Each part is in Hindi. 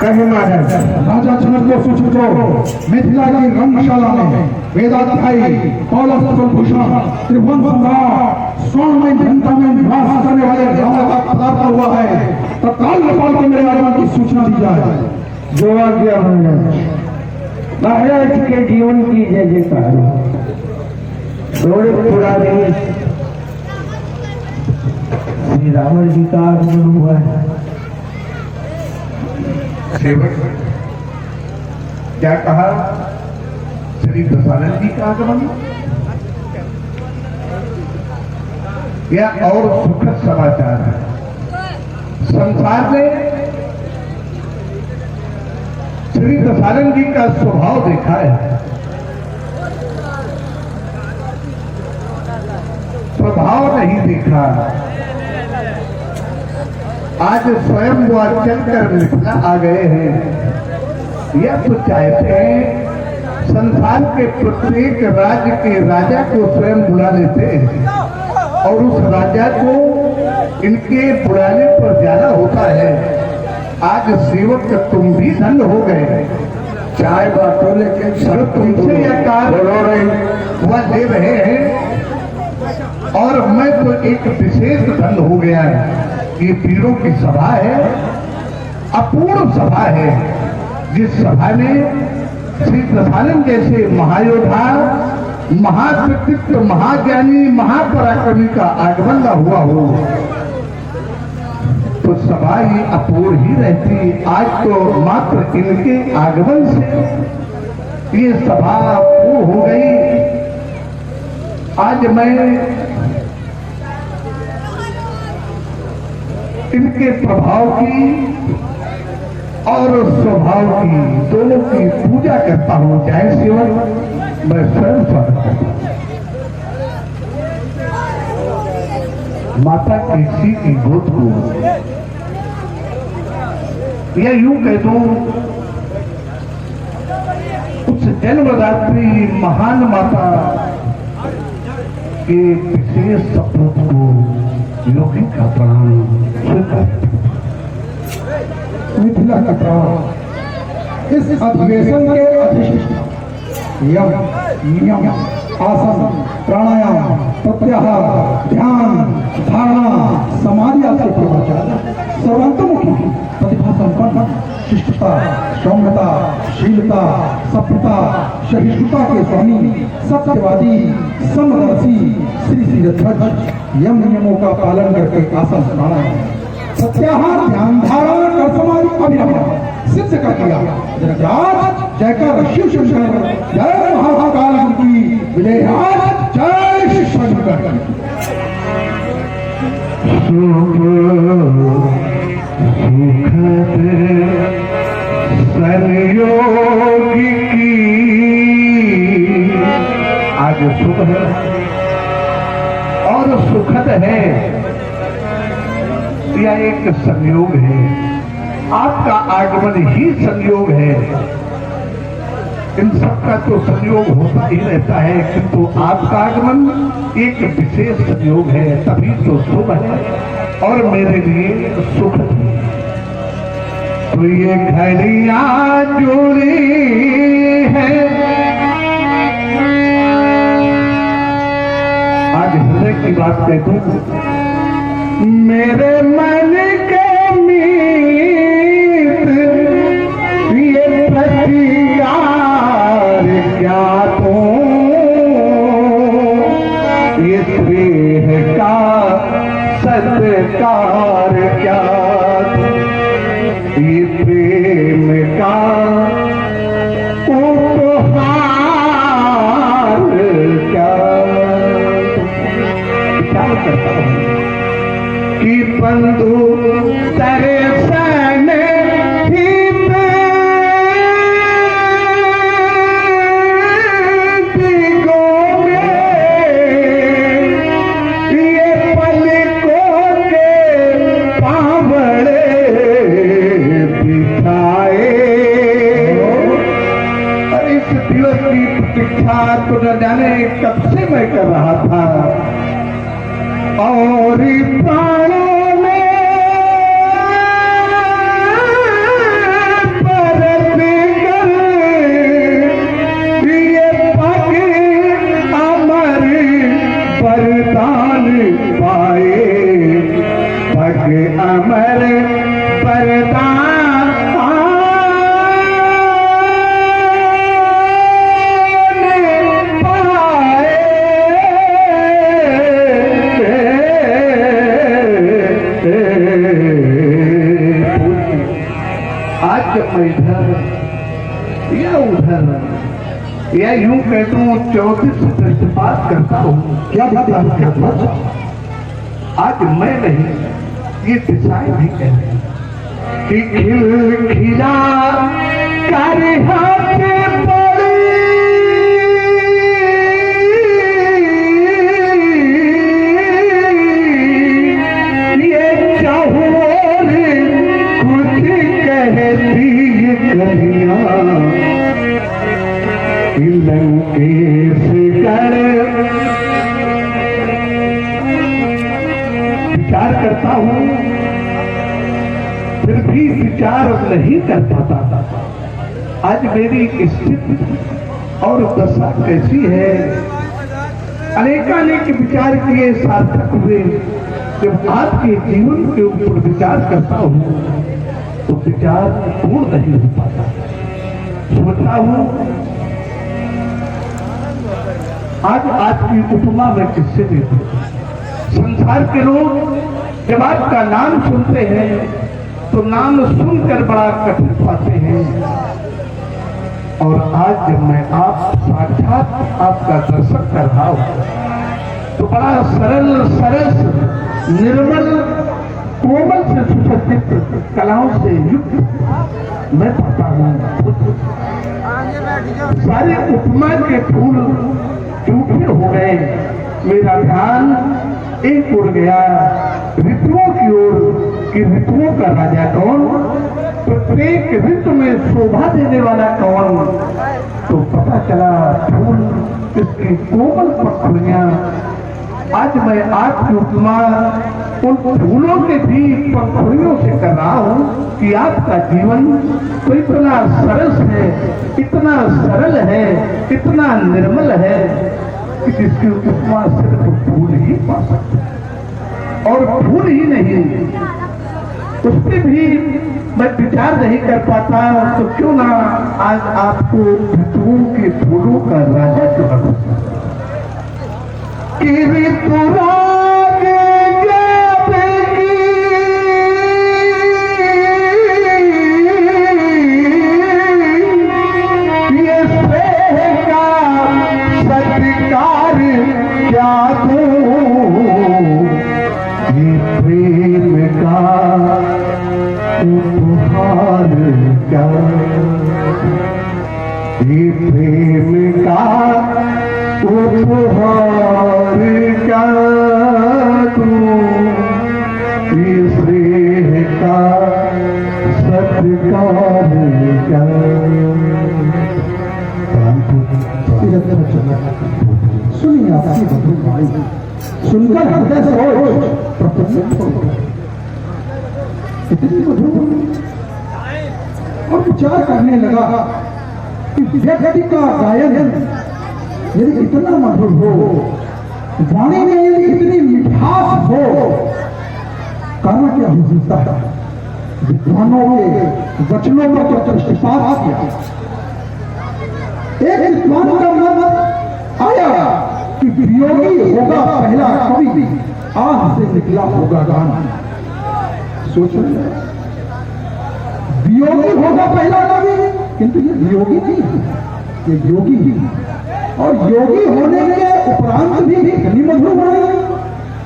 कहे महाराज। राजा जनक को सूचित हो मिथिला की रंगशाला में वेदाध्यायी कौलभूषण त्रिभुवन सम्राट स्वर्णमय जनता में निवास करने वाले राजा का पदार्पण हुआ है। तत्काल नेपाल को मेरे आगमन की सूचना दी जाए। जो आज्ञा महाराज के जीवन की जय जयकार। थोड़े पुराने श्री रावण जी का आगमन हुआ है। सेवक क्या कहा? श्री दशानंद जी का आगमन या और सुखद समाचार है? संसार ने श्री दशानंद जी का स्वभाव देखा है, स्वभाव नहीं देखा। आज स्वयं वो चलकर मिथिला आ गए हैं। यह तो चाहते हैं संसार के प्रत्येक राज्य के राजा को स्वयं बुला लेते हैं और उस राजा को इनके बुलाने पर जाना होता है। आज सेवक तुम भी धन्य हो गए। चाय बाटो लेके सर तुमसे यह कार्य वह दे रहे हैं और मैं तो एक विशेष धन्य हो गया है। ये पीरों की सभा है, अपूर्ण सभा है, जिस सभा में श्री दशानंद जैसे महायोद्धा, महाकृतित्व, महाज्ञानी, महापराक्रमी का आगमन न हुआ हो तो सभा ये अपूर्ण ही रहती। आज तो मात्र इनके आगमन से ये सभा पूर्ण हो गई। आज मैं इनके प्रभाव की और स्वभाव की दोनों की पूजा करता हूं। जय सेवक मैं स्वयं स्वागत करता हूं। माता केसी की गोद को या यूं कह दो उस जन्मदात्री महान माता के विशेष सपूत को लौकिक का प्रणाम। मिथिला का प्राण इस अधिवेशन के अधिष्ठान यम नियम आसन प्राणायाम प्रत्याहार ध्यान धारणा समाधि आदि प्रवचन सर्वांतमुखी प्रतिभा संपन्न शिष्टता सौम्यता शीलता सभ्यता सहिष्णुता के स्वामी सत्यवादी समदर्शी श्री श्री ध्वज यम नियमों का पालन करके आसन प्राणायाम प्रत्याहार ध्यान धारणा कर समाधि अभिनव सिद्ध कर दिया। जयकर शिव शंकर जय महाकाल की विजय। जय श्री शंकर। संयोगी की आज सुख है और सुखद है। यह एक संयोग है, आपका आगमन ही संयोग है। इन सबका तो संयोग होता ही रहता है, किंतु आपका आगमन एक विशेष संयोग है, तभी तो शुभ है और मेरे लिए सुख है। तो ये घड़ियां जुड़ी है आज हृदय की बात कहता हूं। मेरे मन के मीत ये प्रतिकार क्या तू, ये स्नेह का सत्कार क्या तू, ये प्रेम का उपहार क्या करता हूँ कि बंधु तेरे सन ये पलकों के पावड़े बिछाए। और इस दिवस की प्रतीक्षा तो न जाने कब से मैं कर रहा था और प्राणों में आज जब मैं इधर या उधर या यूं कहता हूँ 34 से दृष्टिपात करता हूँ, क्या दिखता है क्या ध्वज? आज मैं नहीं, ये दिशाएं भी कह रही कि खिल खिला कर हाथ पड़ी ये चाहो कुछ कहती कहिया लंकेश कर विचार करता हूं, फिर भी विचार नहीं कर पाता था। आज मेरी स्थिति और दशा कैसी है? अनेकानेक विचार किए सार्थक हुए। जब आपके जीवन के ऊपर विचार करता हूं तो विचार पूर्ण नहीं हो पाता। सोचता हूं आज आपकी उपमा में किससे दे दूं? संसार के लोग जब आपका नाम सुनते हैं तो नाम सुनकर बड़ा कठिन पाते हैं, और आज जब मैं आप साक्षात आपका दर्शन कर रहा हूं तो बड़ा सरल सरस निर्मल कोमल से सुसज्जित कलाओं से युक्त मैं पाता हूं। सारे उपमा के फूल झूठे हो गए, मेरा ध्यान एक उड़ गया ऋतुओं की ओर कि ऋतुओं का राजा कौन, प्रत्येक ऋतु में शोभा देने वाला कौन। तो पता चला फूल इसकी कोमल पखुड़ियां। आज मैं आपकी उपमा उन फूलों के भी पखुड़ियों से कर रहा हूं कि आपका जीवन तो इतना सरस है, इतना सरल है, इतना निर्मल है कि जिसकी उपमा सिर्फ फूल ही पा सकते, और फूल ही नहीं उस पर भी मैं विचार नहीं कर पाता। तो क्यों ना आज आपको ऋतुओं के फूलों का राजा क्यों बना कि ऋतुराज क्या दूं ये प्रेम का उपहार क्या, ये प्रेम का उपहार क्या दूं, ये स्नेह का सत्कार क्या। सुनिए आपकी मधुर वाणी सुनकर हृदय सरोज प्रफुल्लित हो गया। इतनी मधुर और विचार करने लगा कि व्यक्ति का गायन यदि इतना मधुर हो, वाणी में यदि इतनी मिठास हो, कारण क्या हो सकता है? विद्वानों के वचनों पर तो दृष्टिपात किया। एक विद्वान का मन आया कि वियोगी होगा पहला कवि, आह से निकला होगा गाना। सोच वियोगी होगा पहला कवि, किंतु ये वियोगी नहीं है, ये योगी ही है। और योगी होने के उपरांत भी इतनी मधुर वाणी,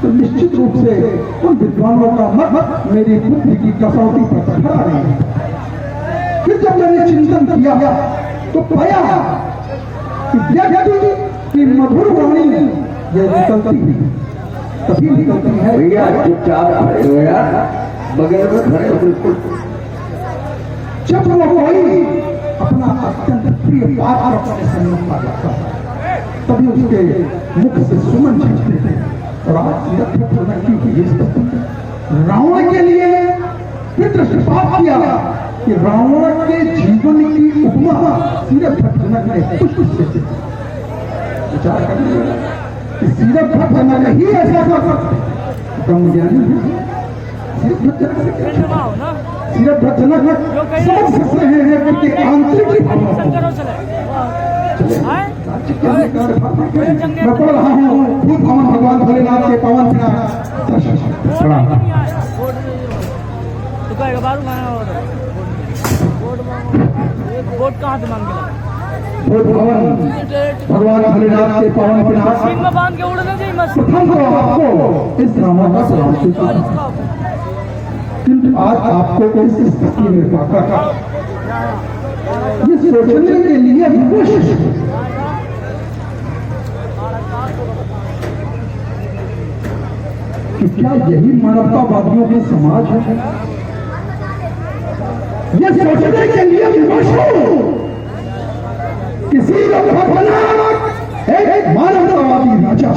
तो निश्चित रूप से उन विद्वानों का मत मेरी बुद्धि की कसौटी पर खड़ा नहीं है। फिर जब मैंने चिंतन किया तो पाया कि व्यक्ति की मधुर वाणी में यह निकलती है, तभी निकलती है। भैया चुपचाप खड़े हो यार, बगैर में खड़े हो बिल्कुल। जब वो कोई अपना अत्यंत प्रिय पात्र अपने सम्मुख आ जाता है, तभी उसके मुख से सुमन झलकते थे। और आज रावण के लिए फिर दृष्टिपात किया कि रावण के जीवन की उपमा सीरत भट्टनक ने पुष्प से विचार करने लगा कि सीरत भट्टनक ही ऐसा कर सकते। ब्रह्मज्ञानी सीरत भट्टनक समझ सकते हैं उनके आंतरिक भावना मैं पढ़ रहा हूँ भूत भवन भगवान भोलेनाथ के पवन प्रणाम। वोट कहाँ से मांग के वोट भवन भगवान भोलेनाथ के पावन प्रयास चीन में बांध के उड़ने चाहिए मस्त प्रथम तो आपको इस रामा का सलाम स्वीकार, किंतु आज आपको इस स्थिति में पाकर ये सोचने के लिए कोशिश कि क्या यही मानवतावादियों का समाज है। ये सोचने के लिए विवश हो किसी को बना एक मानवतावादी राजा,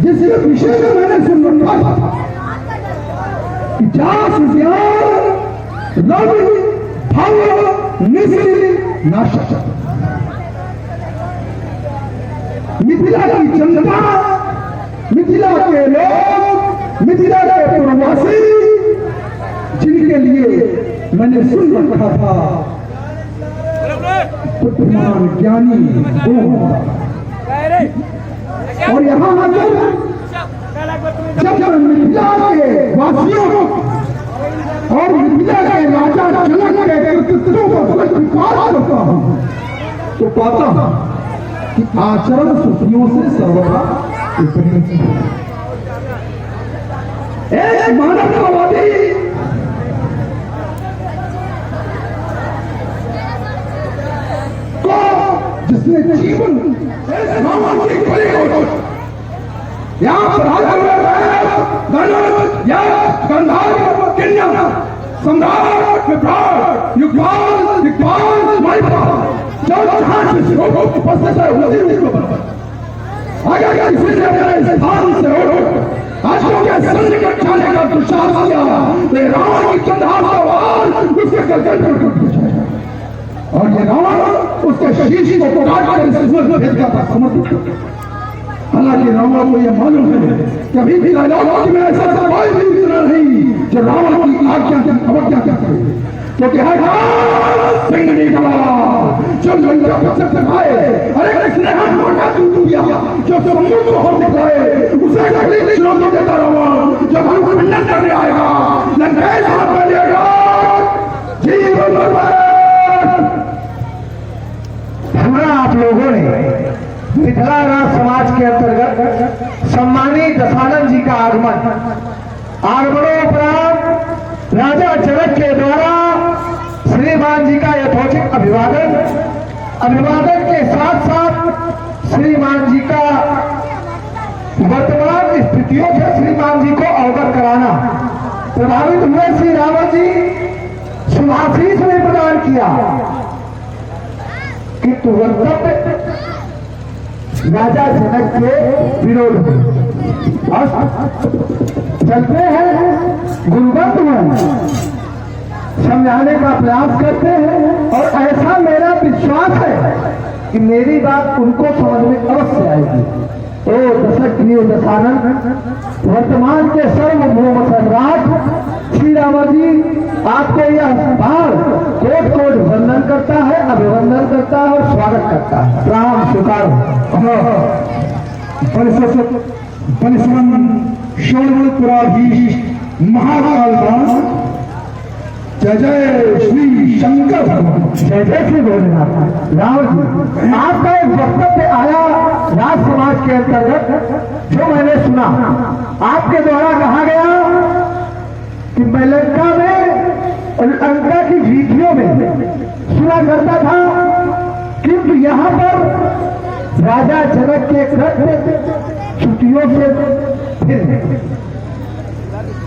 जिसके विषय में मैंने सुन रखा था कि जास ज्ञान रवि भव निश्चि नाशक, मिथिला की जनता, मिथिला के लोग, मिथिला के प्रवासी, जिनके लिए मैंने सुन रखा था बुद्धिमान ज्ञानी और यहाँ आकर जब मिथिला के वासियों और मिथिला के राजा जनक के कृतित्वों को स्वीकार करता हूँ तो पाता हूँ कि आचरण सुखियों से सर्वदा एक मानवतावादी को जिसने जीवन सामाजिक यहाँ गंधार किन्या सम्राट विभ्राट युगपाल दिग्पाल महिपाल जो जहाँ से उपस्थित है उसी को आगे इस स्थान से आजकल के संकट खाने का दुस्साहस किया तो रावण की कंधार का वार उसके गर्दन पर टूट जाएगा और ये रावण उसके शीश को काट कर इस भेद का समर्पित। हालांकि रावण को यह मालूम है कि अभी भी राजलोक में ऐसा कोई भी दूसरा नहीं जो रावण की आज्ञा की अवज्ञा कर सके, क्योंकि है सिंह निकला जो लंका को सब दिखाए, अरे स्नेह मोटा दूध दिया जो समुद्र को हो दिखाए, उसे अगली चुनौती देता रावण जब हम खंडन करने आएगा लंकेश हाथ में लेगा जीवन हमारा आप लोगों ने मिथिला राज समाज के अंतर्गत सम्मानित दशानंद जी का आगमनोपरांत राजा जनक के द्वारा श्रीमान जी का यथोचित अभिवादन के साथ साथ श्रीमान जी का वर्तमान स्थितियों से श्रीमान जी को अवगत कराना। प्रभावित हुए श्री रावण जी शुभाशीष ने प्रदान किया कि तुरंत राजा जनक के विरोध में चलते हैं, गुरुवंत में समझाने का प्रयास करते हैं और ऐसा मेरा विश्वास है कि मेरी बात उनको समझ में अवश्य आएगी। ओ दशक दशानंद वर्तमान के सर्वभौम सम्राट श्री रावण जी आपको यह भाव कोट कोट वंदन करता है, अभिवंदन करता है और स्वागत करता है। प्रणाम स्वीकार। श्रवणपुराधीश महाकाल जय जय श्री शंकर भगवान, जय जय श्री भोलेनाथ। रावण जी आपका एक वक्तव्य आया राज समाज के अंतर्गत जो मैंने सुना, आपके द्वारा कहा गया कि मैं लंका में और लंका की वीथियों में सुना करता था, किंतु यहाँ पर राजा जनक के कृत्य छुट्टियों से फिर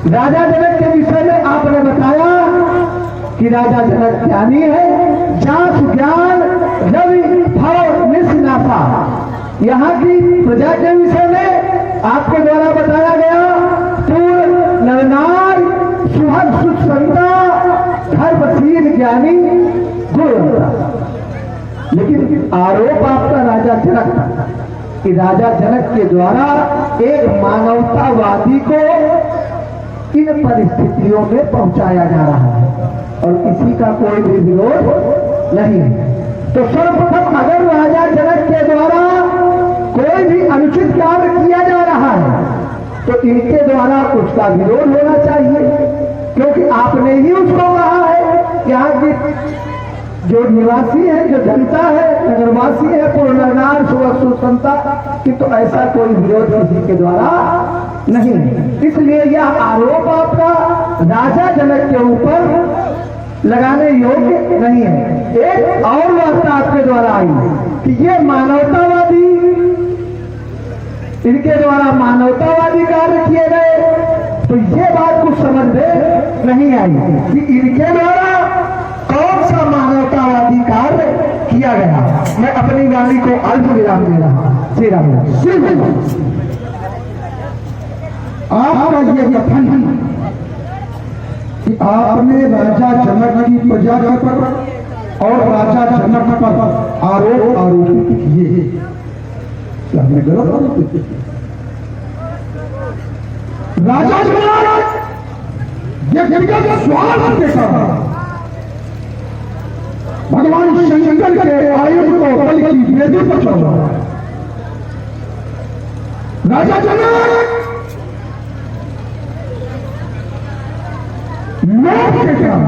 राजा जनक के विषय में आपने बताया कि राजा जनक ज्ञानी है, जास ज्ञान रवि भव निश्नासा। यहाँ की प्रजा के विषय में आपके द्वारा बताया गया पूर्ण नरनार सुहर सुसंता धर्मशील ज्ञानी गुणवंता। लेकिन आरोप आपका राजा जनक था कि राजा जनक के द्वारा एक मानवतावादी को इन परिस्थितियों में पहुंचाया जा रहा है और किसी का कोई भी विरोध नहीं है। तो सर्वप्रथम अगर राजा जनक के द्वारा कोई भी अनुचित कार्य किया जा रहा है तो इनके द्वारा उसका विरोध होना चाहिए, क्योंकि आपने ही उसको कहा है कि जो निवासी है, जो जनता है, नगरवासी है, पूर्णनार सुसंता कि तो ऐसा कोई विरोध किसी के द्वारा नहीं है। इसलिए यह आरोप आपका राजा जनक के ऊपर लगाने योग्य नहीं है। एक और वार्ता आपके द्वारा आई कि ये मानवतावादी, इनके द्वारा मानवतावादी कार्य किए गए, तो ये बात कुछ समझ में नहीं आई कि इनके द्वारा कौन सा मानवतावादी कार्य किया गया। मैं अपनी वाणी को अल्प विराम दे रहा हूं। श्री राम। आपका ये कथन कि आपने राजा जनक की प्रजा के पर और राजा जनक पर आरोपित किए, क्या हमने गलत आरोपित किए? राजा जनक व्यक्तिगत स्वार्थ के कारण भगवान शंकर के आयुध को बलि की वेदी पर चढ़ाया। राजा जनक लोभ के कारण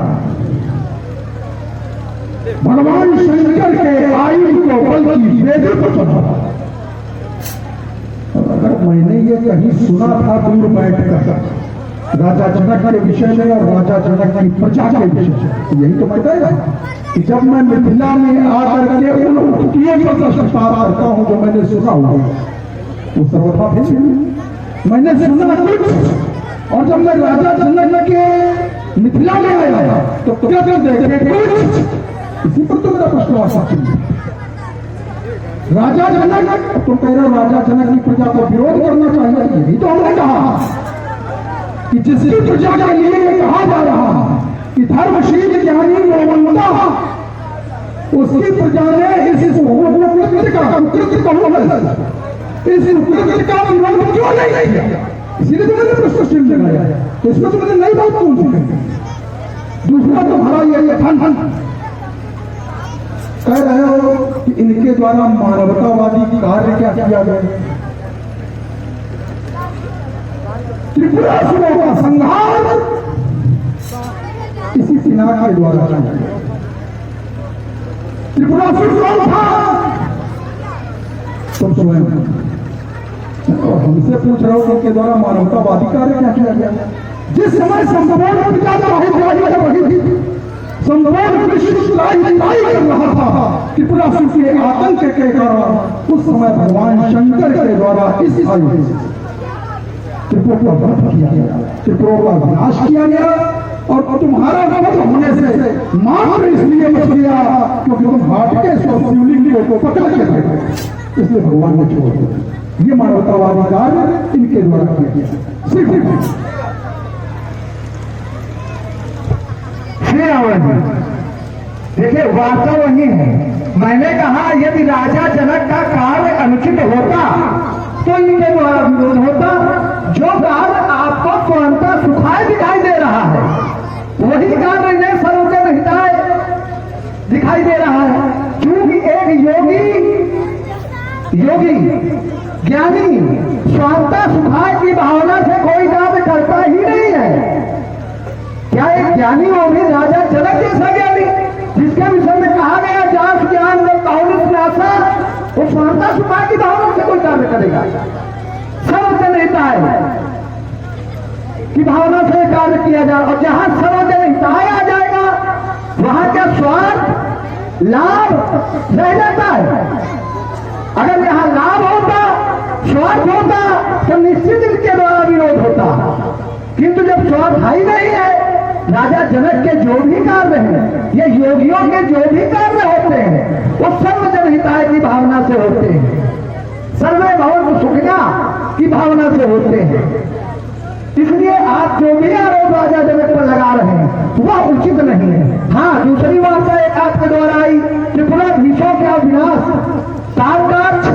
भगवान शंकर के आयुध को बलि की वेदी पर चढ़ाया। अगर मैंने ये कहीं सुना था दूर बैठकर राजा जनक के विषय में और राजा जनक की प्रजा के विषय में, यही तो मैं कह रहा हूं कि जब मैं मिथिला में आकर के उन उक्तियों पर प्रशंसा करता हूं जो मैंने सुना हुआ वो सर्वथा भी मैंने सुना कुछ, और जब मैं राजा जनक के मिथिला में आया तो क्या देखे कुछ। इसी पर तो मेरा प्रश्न आ सकती है। राजा जनक, तुम कह रहे हो राजा जनक की प्रजा को विरोध करना चाहिए, यही तो हमने कहा कि जिसकी प्रजा के लिए कहा जा रहा कि धर्मशील ज्ञानी मोहम्मदा, उसकी प्रजा ने इस कुकृत्य का विरोध क्यों नहीं किया? इसीलिए तो मैंने प्रश्न लगाया। तो इसमें तो मैंने नई बात कौन सी? दूसरा तुम्हारा ये कथन कह रहे हो कि इनके द्वारा मानवतावादी कार्य क्या किया गया? त्रिपुरासुरों का संहार इसी पिनाक के द्वारा किया गया। त्रिपुरासुर कौन था? तुम स्वयं और हमसे पूछ रहे हो कि इनके द्वारा मानवतावादी कार्य क्या किया गया? जिस समय संभवों प्रजा रही थी, संभवों विश्व कर रहा था त्रिपुरासुर के आतंक के कारण, उस समय भगवान शंकर के द्वारा इस आयु त्रिपुर का वध किया गया, त्रिपुरों का विनाश किया गया। और तुम्हारा वध होने से मात्र इसलिए बच गया क्योंकि तुम हाथ के शिवलिंग को पकड़ के बैठे, इसलिए भगवान ने छोड़ दिया। ये मानवतावादी कार्य इनके द्वारा किया गया। सिर्फ देखिए वार्ता वही है। मैंने कहा यदि राजा जनक का कार्य अनुचित होता तो इनके द्वारा विरोध होता। जो कार्य आपको स्वयंता सुखाए दिखाई दे रहा है वही कार्य इन्हें सर्वजन हिताय दिखाई दे रहा है। क्योंकि एक योगी ज्ञानी स्वयंता सुखाए की भावना से कोई कार्य करता ही नहीं है। क्या एक ज्ञानी हो भी राजा जनक जैसा ज्ञानी जिसके विषय में कहा गया जास ज्ञान नासा, वो स्वयंता सुखाए की भावना से कोई कार्य करेगा? सर्वजन हिताय की भावना से कार्य किया जाए। और जहां सर्वजन हिताय आ जाएगा वहां क्या स्वार्थ लाभ रह जाता है? अगर यहां लाभ होता, स्वार्थ होता तो निश्चित इनके द्वारा विरोध होता। किंतु जब स्वार्थ ही नहीं है, राजा जनक के जो भी कार्य हैं, ये योगियों के जो भी कार्य होते हैं वो सर्वजन हिताय की भावना से होते हैं, सर्वे भवन सुखना की भावना से होते हैं। इसलिए आप जो भी आरोप राजा जनक पर लगा रहे हैं वह उचित नहीं है। हाँ, दूसरी वार्ता एक आपके द्वारा आई, त्रिपुराधीशों का विनाश, तारकाक्ष,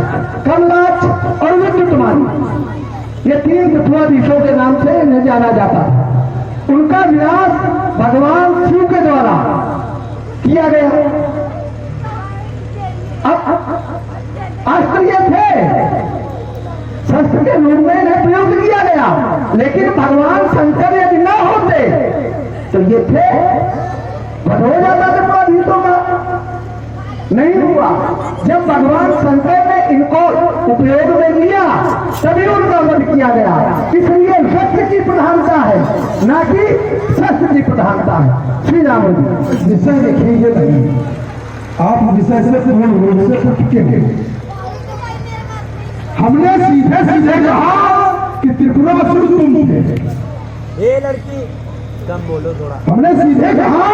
कमलाक्ष और विद्युतमानी, ये तीन त्रिपुराधीशों के नाम से इन्हें जाना जाता है। उनका विनाश भगवान शिव के द्वारा किया गया। अस्त्र ये थे, शस्त्र के रूप में इन्हें प्रयोग किया गया, लेकिन भगवान शंकर यदि न होते तो ये थे बट हो जाता त्रिपुराधीशों का, नहीं हुआ। जब भगवान शंकर ने इनको उपयोग में लिया तभी उनका वध किया गया। इसलिए शस्त्र की प्रधानता है, ना कि शस्त्र की प्रधानता है। श्री राम जी विषय देखिए नहीं, आप विषय से पूर्ण रूप से टिके हैं। हमने सीधे सीधे कहा कि त्रिपुरासुर तुम थे। ये लड़की कम बोलो थोड़ा। हमने सीधे कहा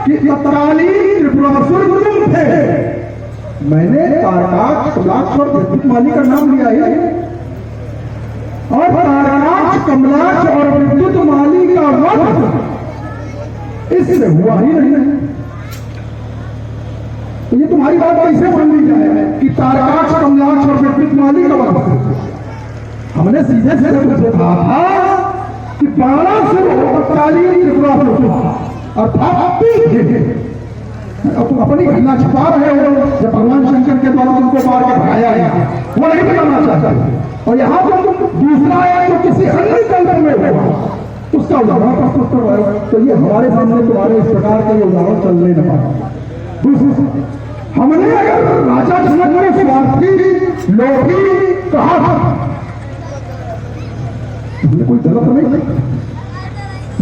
कि तत्काली त्रिपुरासुर तुम थे। मैंने तारकाक्ष, कमलाक्ष और विद्युत माली का नाम लिया है, और तारकाक्ष, कमलाक्ष और विद्युत माली का वध इससे हुआ ही नहीं। तो ये तुम्हारी बात कैसे मान ली जाए कि तारकाक्ष, कमलाक्ष और विद्युत माली का वध? हमने सीधे सीधे तुमसे कहा था कि 12 से तत्कालीन त्रिपुरासुर अर्थात अपनी घटना छिपा रहे हो। जब भगवान शंकर के द्वारा तुमको मार के भगाया गया वो नहीं बताना चाहते, और यहाँ पर तुम दूसरा है जो किसी अन्य कल्प में हुआ उसका उदाहरण प्रस्तुत कर रहे हो। तो ये हमारे सामने तुम्हारे इस प्रकार के उदाहरण चलने न पाए। हमने अगर राजा जनक ने स्वार्थी लोभी कहा था, हमने कोई गलत नहीं।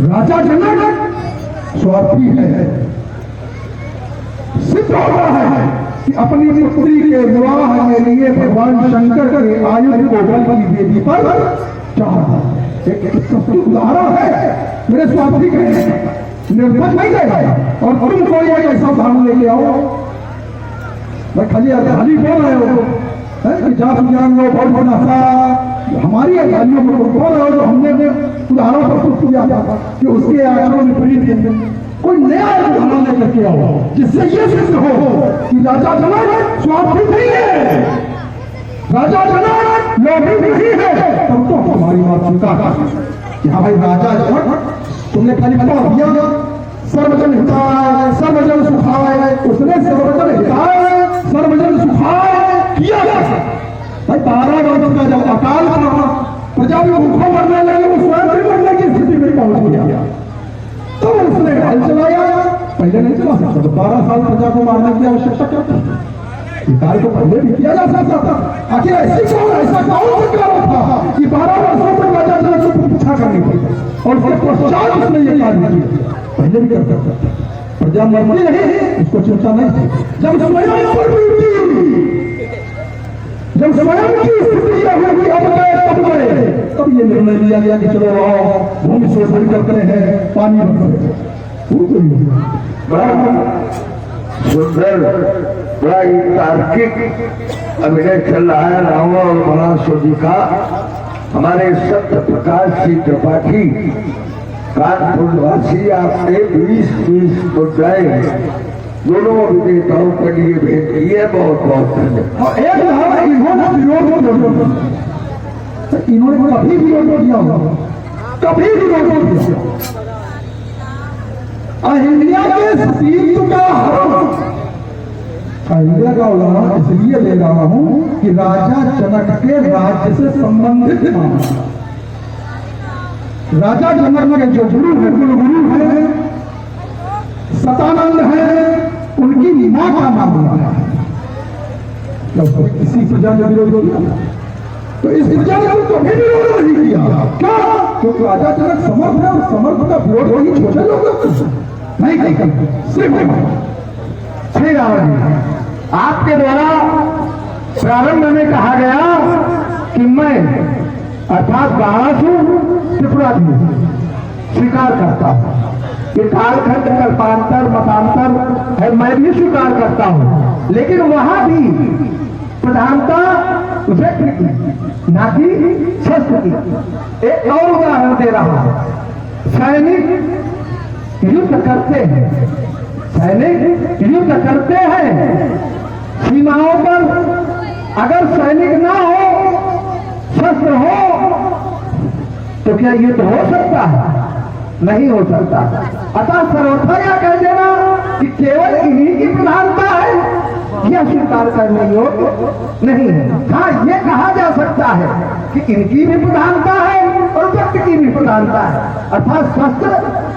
राजा जनक स्वार्थी है, सिद्ध होता है कि अपनी पुत्री के विवाह के लिए भगवान शंकर के आयुध को बल की वेदी पर चढ़ा। एक उदाहरण है मेरे स्वार्थी के निर्भर नहीं रहेगा। और तुम कोई ऐसा उदाहरण लेके आओ, मैं खाली बोल रहे हो कि जात ज्ञान लो बहुत बना हमारी अधिकारियों को बोल रहे हो। जो हमने उदाहरण प्रस्तुत किया था कि उसके आचरण विपरीत कोई नया उदाहरण लेकर के आओ जिससे ये सिद्ध हो कि राजा जनक स्वार्थी नहीं है, राजा जनक लोभी नहीं है। तब तो हमारी बात स्वीकार कि हाँ भाई राजा जनक तुमने खाली पढ़ दिया सर्वजन हिताय सर्वजन सुखाय, उसने सर्वजन हिताय सर्वजन सुखाय किया। भाई 12 वर्ष का जब अकाल पड़ा, प्रजा भी भूखों मरने लगे, वो स्वयं मरने की स्थिति में पहुंच गया, तो उसने हल चलाया। पहले नहीं चला सकता, तो 12 साल प्रजा को मारने की आवश्यकता क्या थी? कार्य तो पहले भी किया जा सकता था। आखिर ऐसा कौन सरकार था कि 12 वर्षों तक राजा जनक को पीछा करनी पड़ी और उसके पश्चात उसने ये कार्य किया? पहले भी कर सकता था, प्रजा मरती नहीं, उसको चिंता नहीं थी। जब स्वयं की स्थिति होगी अब गए, तब ये निर्णय लिया गया कि चलो आओ भूमि शोषण करते हैं, पानी बड़ा सुंदर, बड़ा ही तार्किक अभिनय चल रहा है राम और बनासो जी का। हमारे सत्य प्रकाश जी त्रिपाठी कानपुर वासी, आपने 20 मुद्दाएं दोनों विजेताओं के लिए भेंट की है। बहुत बहुत धन्यवाद। और एक इन्होंने कभी विरोध किया होगा, कभी विरोध किया। अहिल्या के सतीत्व का हरण, अहिल्या का उदाहरण इसलिए ले रहा हूं कि राजा जनक के राज्य से संबंधित मामला। राजा जनक के जो गुरु है, कुलगुरु है, सतानंद है, उनकी मां का मामला है। इसी प्रजा ने विरोध किया, तो इस प्रजा ने कभी विरोध नहीं किया। क्या? क्योंकि राजा जनक समर्थ है, और समर्थ का विरोध वही छोटे लोग नहीं करते। श्री राम जी, आपके द्वारा प्रारंभ में कहा गया कि मैं अर्थात बाणासुर त्रिपुराधीश स्वीकार करता हूं। ये कालखंड कल्पांतर मतांतर है, मैं भी स्वीकार करता हूं, लेकिन वहां भी प्रधानता व्यक्ति की, ना कि शस्त्र की। एक और उदाहरण दे रहा हूं। सैनिक युद्ध करते हैं, सैनिक युद्ध करते हैं सीमाओं पर। अगर सैनिक ना हो, शस्त्र हो, तो क्या युद्ध हो सकता है? नहीं हो सकता। अतः सर्वथा यह कह देना कि केवल इन्हीं की प्रधानता है, यह स्वीकार करने योग्य नहीं है। हाँ, ये कहा जा सकता है कि इनकी भी प्रधानता है और व्यक्ति की भी प्रधानता है। अर्थात शस्त्र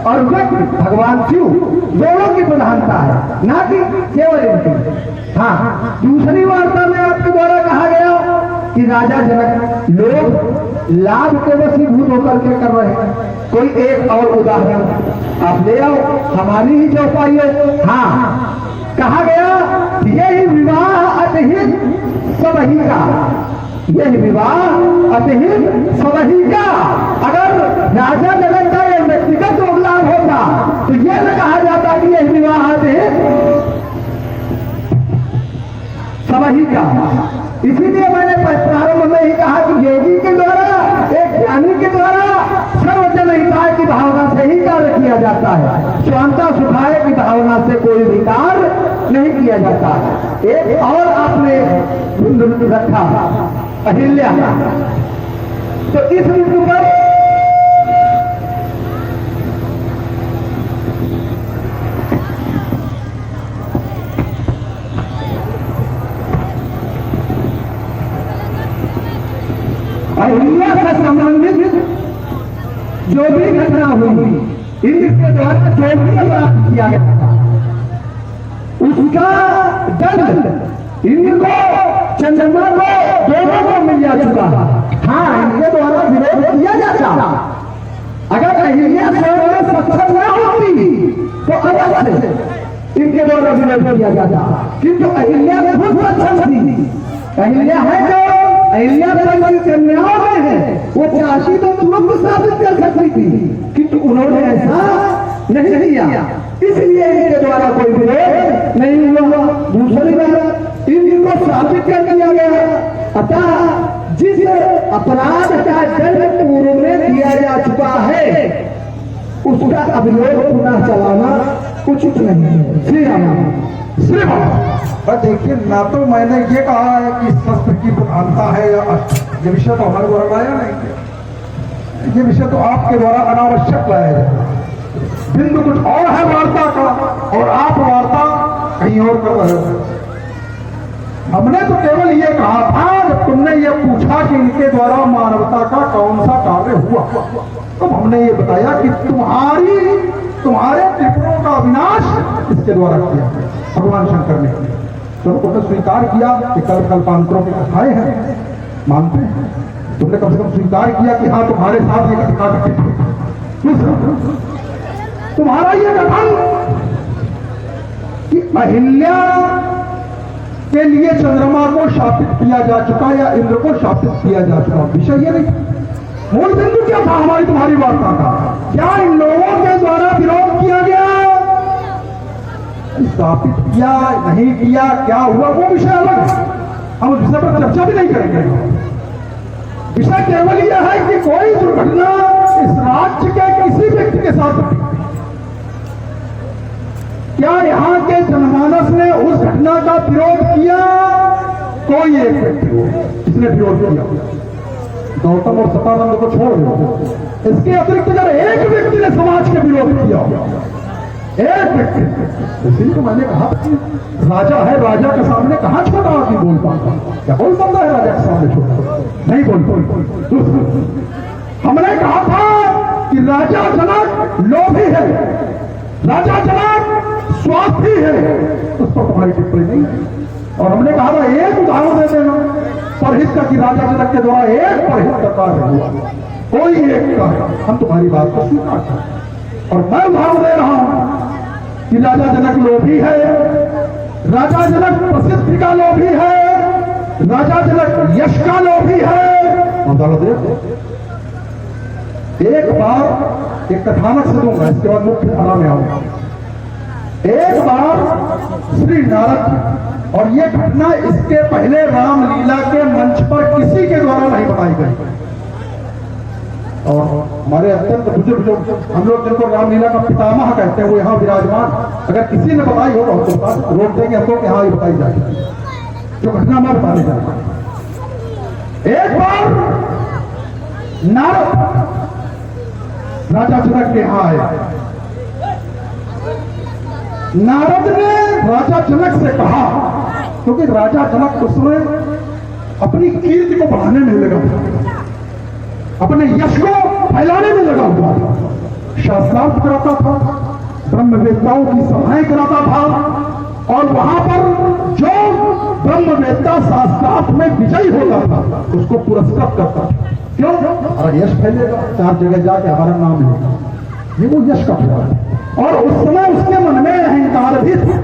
और व्यक्ति भगवान शिव दोनों की प्रधानता है, ना कि केवल इनकी। हाँ, दूसरी वार्ता में आपके द्वारा कहा गया कि राजा जनक लोग लाभ के वशीभूत होकर के कर रहे हैं। कोई एक और उदाहरण आप ले आओ हमारी ही चौपाई है। हाँ, कहा गया यही विवाह अतिहित सबही का, यही विवाह अतिहित सबही का। अगर राजा जनक का यह व्यक्तिगत लाभ होता तो यह न कहा जाता कि यह विवाह अतिहित सबही का। इसीलिए मैंने प्रारंभ में ही कहा कि योगी के द्वारा, एक ज्ञानी के द्वारा सर्वजन हिताय की भावना से ही कार्य किया जाता है, स्वांता सुखाय की भावना से कोई भी कार्य नहीं किया जाता है। एक और आपने रखा अहिल्या, तो इस बिंदु पर अहिल्या से संबंधित जो भी घटना हुई इनके द्वारा जो भी प्राप्त किया गया था उसका दंड इनको चंद्रमा को दोनों को मिल जा चुका। हाँ, इनके द्वारा विरोध किया जाता। अगर अहिल्या स्वयं में सक्षम न होती तो अलग से इनके द्वारा विरोध किया जाता, किंतु अहिल्या खुद सक्षम थी। अहिल्या है जो अहिल्या कन्याओं में है, वो चाची तो तुरंत साबित कर सकती थी, किंतु उन्होंने ऐसा नहीं किया, इसलिए इनके द्वारा कोई विरोध नहीं हुआ। दूसरी बात, इनको साबित कर दिया गया। अतः जिस अपराध का दंड पूर्व में दिया जा चुका है उसका अभियोग पुनः चलाना उचित नहीं है। श्री राम श्री पर देखिए, ना तो मैंने ये कहा है कि शस्त्र की प्रधानता है या ये विषय तो हमारे द्वारा लाया नहीं, ये विषय तो आपके द्वारा अनावश्यक लाया जाए। बिंदु कुछ और है वार्ता का और आप वार्ता कहीं और कर रहे हो। हमने तो केवल ये कहा था, जब तुमने ये पूछा कि इनके द्वारा मानवता का कौन सा कार्य हुआ, तो हमने ये बताया कि तुम्हारे त्रिपुरों का विनाश इसके द्वारा किया भगवान शंकर ने। तो उन्होंने स्वीकार किया कि कल्पांतरों की कथाएं हैं, मानते हैं। तुमने कम से कम स्वीकार किया कि हाँ तुम्हारे साथ ये कथा घटित हुई। तुम्हारा ये कथन कि अहिल्या के लिए चंद्रमा को शापित किया जा चुका या इंद्र को शापित किया जा चुका, विषय ये नहीं। मूल बिंदु क्या था हमारी तुम्हारी वार्ता का? क्या इन लोगों के द्वारा विरोध किया गया, स्थापित किया नहीं किया, क्या हुआ, वो विषय अलग है। हम उस विषय पर चर्चा भी नहीं करेंगे। विषय केवल यह है कि कोई दुर्घटना इस राज्य के किसी व्यक्ति के साथ घटी, क्या यहाँ के जनमानस ने उस घटना का विरोध किया? कोई एक व्यक्ति हो इसने विरोध किया, गौतम और सतानंद को छोड़ दो। इसके अतिरिक्त अगर एक व्यक्ति ने समाज के विरोध किया, एक व्यक्ति, इसीलिए तो मैंने कहा कि राजा है, राजा के सामने कहां छोटा आदमी बोल पाता? क्या बोल पाता है राजा के सामने छोटा? नहीं बोल। हमने कहा था कि राजा जनक लोभी है, राजा जनक स्वार्थी है, उस पर तुम्हारी टिप्पणी नहीं है। और हमने कहा था एक उदाहरण दे देना परहित का कि राजा जनक के द्वारा एक परहित का कार्य हुआ, कोई एक का, हम तुम्हारी बात को स्वीकार करें। और मैं उदाहरण दे रहा हूं कि राजा जनक लोभी है, राजा जनक प्रसिद्धि का लोभी है, राजा जनक यश का लोभी है। एक बार एक कथानक से दूंगा, इसके बाद मुख्य धारा में आऊंगा। एक बार श्री नारद, और ये घटना इसके पहले रामलीला के मंच पर किसी के द्वारा नहीं बताई गई, और हमारे अत्यंत बुजुर्ग हम लोग जिनको रामलीला का पितामह कहते हैं वो यहाँ विराजमान, अगर किसी ने बताई हो तो रोक देंगे हमको कि हाँ ये बताई जाएगी, जो घटना मैं बताने जा रहा हूं। एक बार नारद राजा जनक के यहाँ आए। नारद ने राजा जनक से कहा, क्योंकि राजा जनक उस समय अपनी कीर्ति को बढ़ाने में लगा था, अपने यश को फैलाने में लगा हुआ था। शास्त्रार्थ कराता था, ब्रह्मवेत्ताओं की सभाएं कराता था, और वहां पर जो ब्रह्मवेत्ता शास्त्रार्थ में विजयी होता था उसको पुरस्कृत करता था। क्यों? और यश फैलेगा, 4 जगह जाके हमारा नाम लेगा, ये वो यश का फल है। और उस समय उसके मन में अहंकार भी था।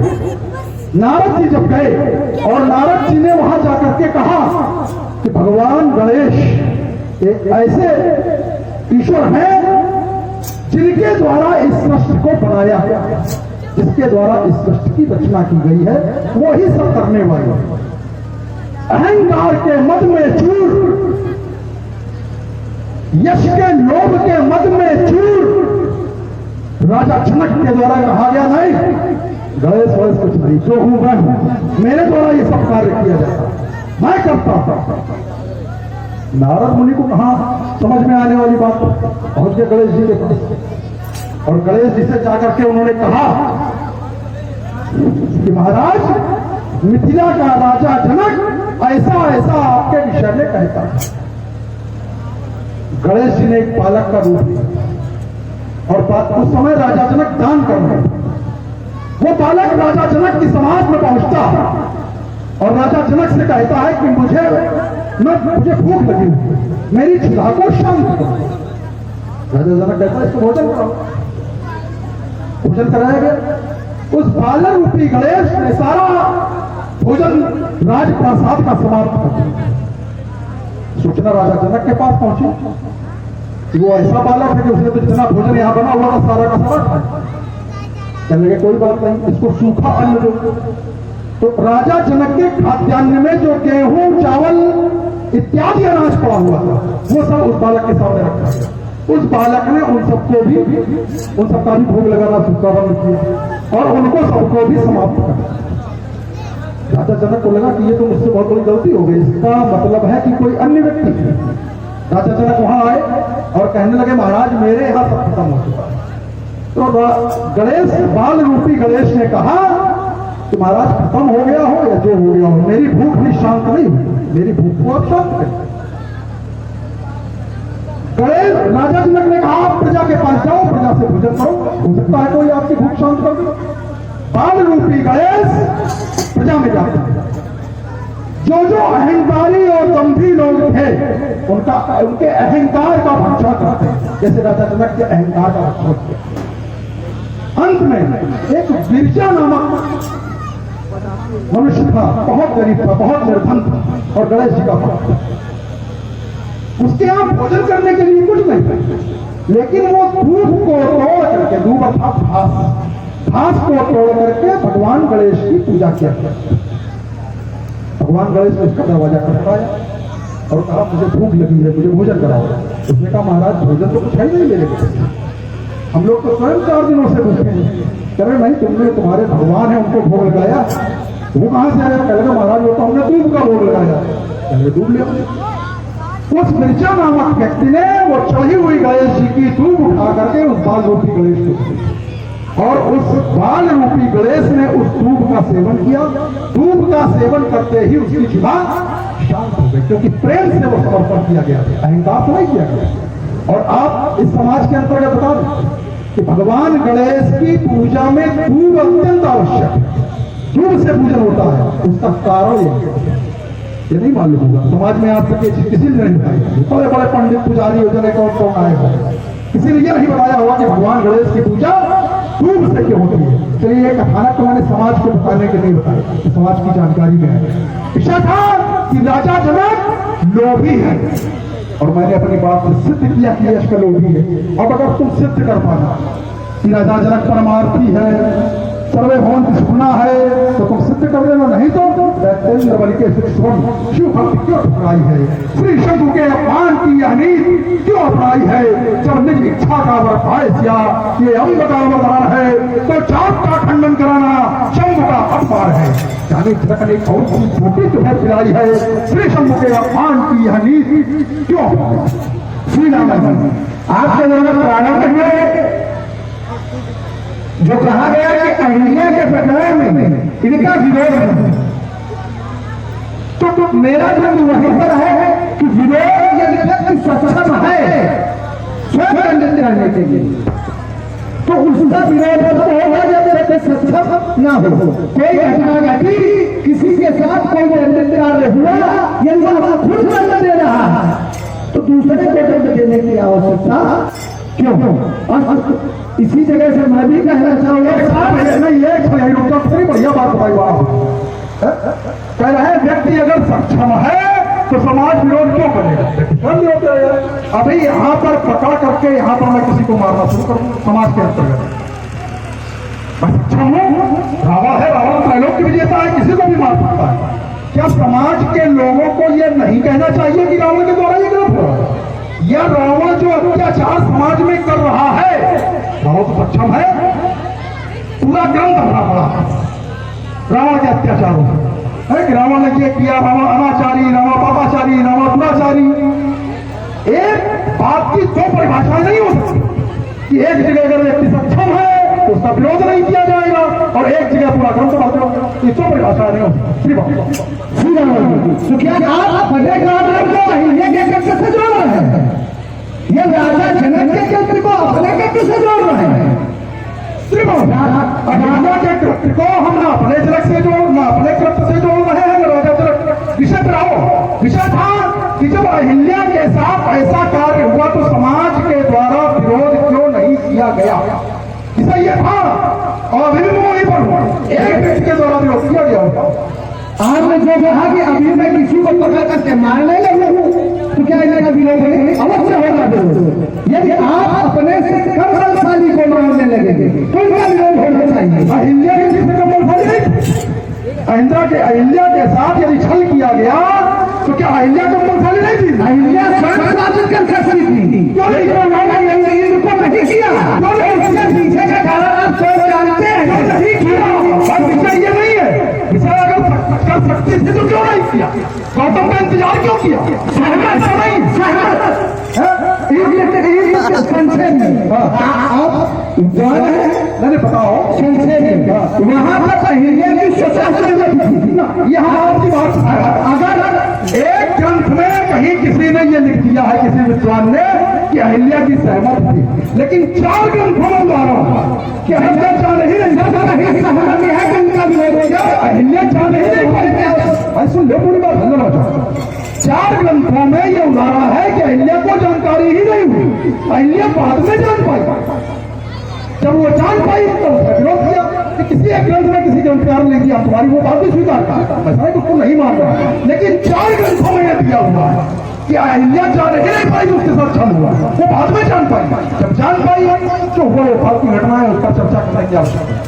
नारद जी जब गए और नारद जी ने वहां जाकर के कहा कि भगवान गणेश एक ऐसे ईश्वर हैं जिनके द्वारा इस सृष्टि को बनाया गया, जिसके द्वारा इस सृष्टि की रचना की गई है, वो ही सब करने वाले हैं। अहंकार के मद में चूर, यश के लोभ के मद में चूर, राजा जनक के द्वारा कहा गया नहीं, गणेश वैस कुछ नहीं, जो हूं मैं हूं, मेरे द्वारा ये सब कार्य किया जाता, मैं करता था। नारद मुनि को कहा समझ में आने वाली बात, पहुंच गए गणेश जी के पास, और गणेश जी से जाकर के उन्होंने कहा कि महाराज, मिथिला का राजा जनक ऐसा ऐसा आपके विषय में कहता है। गणेश जी ने एक पालक का रूप लिया, और उस समय राजा जनक दान कर रहे, वो बालक राजा जनक की समाज में पहुंचता है और राजा जनक से कहता है कि मुझे भूख लगी, मेरी क्षुधा को शांत करो। राजा जनक कहता है इसको भोजन कराओ। भोजन कराया गया। उस बालक रूपी गणेश ने सारा भोजन राजप्रासाद का समाप्त कर दिया। सूचना राजा जनक के पास पहुंची, वो ऐसा बालक है कि उसने तो जितना भोजन यहां बना हुआ था सारा का सारा खाया। कहने लगे कोई बात नहीं, इसको सूखा अन्न दो। तो राजा जनक के खाद्यान्न में जो गेहूं, चावल इत्यादि अनाज पड़ा हुआ था वो सब उस बालक के सामने रखा गया। उस बालक ने उन सबका भी भोग लगाना सूखा बंद किया और उनको सबको भी समाप्त कर दिया। राजा जनक को लगा कि ये तो मुझसे बहुत बड़ी गलती हो गई, इसका मतलब है कि कोई अन्य व्यक्ति है। राजा जनक वहां आए और कहने लगे महाराज मेरे यहां सब खत्म हो चुका है। तो गणेश, बाल रूपी गणेश ने कहा कि महाराज खत्म हो गया हो या जो हो गया हो, मेरी भूख भी शांत नहीं हुई, मेरी भूख को आप शांत करें। गणेश, राजा जनक ने कहा आप प्रजा के पास जाओ, प्रजा से भोजन करो, हो सकता है कोई आपकी भूख शांत कर दे। बाल रूपी गणेश प्रजा में जाते हैं। जो जो अहंकारी और दंभी लोग थे उनके अहंकार का भक्षण करते हैं, जैसे राजा जनक के अहंकार का भक्षण किया। अंत में एक बिरजा नामक मनुष्य था, बहुत गरीब था, बहुत निर्धन था और गणेश जी का भक्त था। उसके यहां भोजन करने के लिए कुछ नहीं था, लेकिन वो दूध को तोड़ करके, दूध अर्थात घास को तोड़ करके भगवान गणेश की पूजा किया करता। भगवान गणेश ने उसका दरवाजा खटखटाया और कहा मुझे भूख लगी है, मुझे भोजन कराओ। उसने कहा महाराज भोजन तो कुछ है नहीं मेरे को, हम लोग तो स्वयं 4 दिनों से भूखे हैं। कह रहे नहीं, तुमने तुम्हारे भगवान है उनको भोग लगाया, वो कहां से आया? कह रहे महाराज वो तो हमने दूध का भोग लगाया। कह दूध लिया। उस मिर्चा नामक व्यक्ति ने वो चढ़ी हुई गणेश जी की दूध उठा करके उस बाल रूपी गणेश को दी और उस बाल रूपी गणेश ने उस दूध का सेवन किया। दूध का सेवन करते ही उसकी जिभा शांत हो गई, क्योंकि प्रेम से वो समर्पण किया गया, अहंकार से नहीं किया गया। और आप इस समाज के अंतर्गत बता दें कि भगवान गणेश की पूजा में दूध अत्यंत आवश्यक है। दूध से पूजन होता है, उसका कारण ये नहीं मालूम होगा समाज में आज तक किसी ने नहीं बताया। बड़े बड़े पंडित पुजारी योजना कौन कौन आए हो, किसी ने यह नहीं बताया होगा कि भगवान गणेश की पूजा दूध से क्यों होती है। चलिए एक कथानक तो मैंने समाज को बताने के नहीं बताया, समाज की जानकारी में है। इच्छा था कि राजा जनक लोभी है और मैंने अपनी बात से सिद्ध किया कि यश का लोभी है। अब अगर तुम सिद्ध कर पाना कि राजा जनक परमार्थी है, सर्वे भवन की सुना है, तो तुम सिद्ध कर देना, नहीं तो दैत्येंद्र बल के शिव भक्ति क्यों ठुकराई है? श्री शंभु के अपमान की यह नीति क्यों अपनाई है? जब निज इच्छा का वर्ताय किया, ये अंग का अवतार है, तो जात का खंडन कराना शंभु का अपमान है। जाने झटकने और छोटी तुम्हें फिराई है, श्री शंभु के अपमान की यह नीति क्यों अपनाई? श्री राम आपके द्वारा प्रारंभ में जो कहा गया कि अहिल्या के प्रकरण में इनका विरोध है, तो मेरा ध्यान वहीं पर है कि विरोध यदि व्यक्ति सक्षम है स्वयं खंडित करने के लिए, तो उसका विरोध तो होगा जब तक सक्षम ना हो। कोई घटना घटी, किसी के साथ कोई दंड कार्य हुआ, यदि वह खुद दंड दे रहा है तो दूसरे को दंड देने की आवश्यकता क्यों? और इसी जगह से मैं भी कहना चाहूंगा, नहीं ये थोड़ी बढ़िया बात बताई आप कह रहे हैं व्यक्ति अगर सक्षम है तो समाज विरोध क्यों करेगा? अभी यहाँ पर पकड़ करके यहाँ पर मैं किसी को मारना शुरू करूँ समाज के अंतर्गत, मैं सक्षम हूँ, रावण है, रावण त्रैलोक की विजेता है, किसी को भी मार सकता है। क्या समाज के लोगों को यह नहीं कहना चाहिए कि रावण के द्वारा ये गलत हो? यह रावण जो अत्याचार समाज में कर रहा है, रावण तो सक्षम है, पूरा ग्रंथ भरा पड़ा रावण के अत्याचारों है कि रावण ने ये किया, रावण अनाचारी, रावण पापाचारी, रावण दुराचारी। एक बात की दो परिभाषाएं नहीं हो सकती कि एक जगह अगर व्यक्ति सक्षम है तो उसका विरोध नहीं किया जाएगा और एक जगह पूरा ग्रंथ भर दो, ये दो परिभाषाएं नहीं हो सकती। तो क्या आप फतेह का को अहिल्या के कब्जे से जोड़ रहे हैं? ये राजा जनक के कृत्य को अपने कब्जे से जोड़ रहे हैं? राजा के कृत्य को हम ना अपने जनक से जोड़, ना अपने कृत्य से जोड़ रहे हैं, राजा जनक। विषय पर आओ, विषय था कि जब अहिल्या के साथ ऐसा कार्य हुआ तो समाज के द्वारा विरोध क्यों नहीं किया गया? विषय ये था और अभी भी वहीं पर हुआ, एक व्यक्ति के द्वारा विरोध किया गया। आपने जो कहा कि अभी मैं किसी को पकड़ करके मारने लगूं तो क्या इनका विरोध अवश्य होगा। यदि आप अपने से कम बलशाली को मारने लगेंगे तो इनका विरोध होना चाहिए। अहिल्या के किसी कम बलशाली नहीं, अहिल्या के साथ यदि छल किया गया तो क्या अहिल्या कम बलशाली नहीं थी? अहिल्या स्वयं साबित कर सकती थी, क्यों नहीं इनको नहीं किया? उसके पीछे का कारण आप स्वयं जानते हैं, नहीं किया। विषय ये नहीं है, विषय अगर कर सकती थी तो क्यों नहीं किया? गौतम का इंतजार क्यों किया? सहमत नहीं, सहमत मैंने बताओ वहां पर अहिल्या की स्वतंत्रता, यहाँ आपकी बात अगर एक ग्रंथ में कहीं किसी ने ये लिख दिया है, किसी विद्वान ने, कि अहिल्या की सहमत थी, लेकिन 4 ग्रंथों में द्वारा कि अहिल्या चाह नहीं अहिल्या चाह नहीं सुन लो पूरी बात समझना चाहता। 4 ग्रंथों में ये उदाहरण है कि अहिल्या को जानकारी ही नहीं हुई, अहिल्या बाद में जान पाई। जब वो जान पाई तो उसका विरोध किया कि किसी एक ग्रंथ में किसी ग्रंथकार ने दिया, तुम्हारी वो बात भी स्वीकार करता, मैं उसको नहीं मान रहा, लेकिन 4 ग्रंथों में यह दिया हुआ है कि अहिल्या जान ही नहीं पाई, उसके साथ छल हुआ, वो बाद में जान पाई। जब जान पाई तो वो फालतू घटना है, उसका चर्चा करने की आवश्यकता है।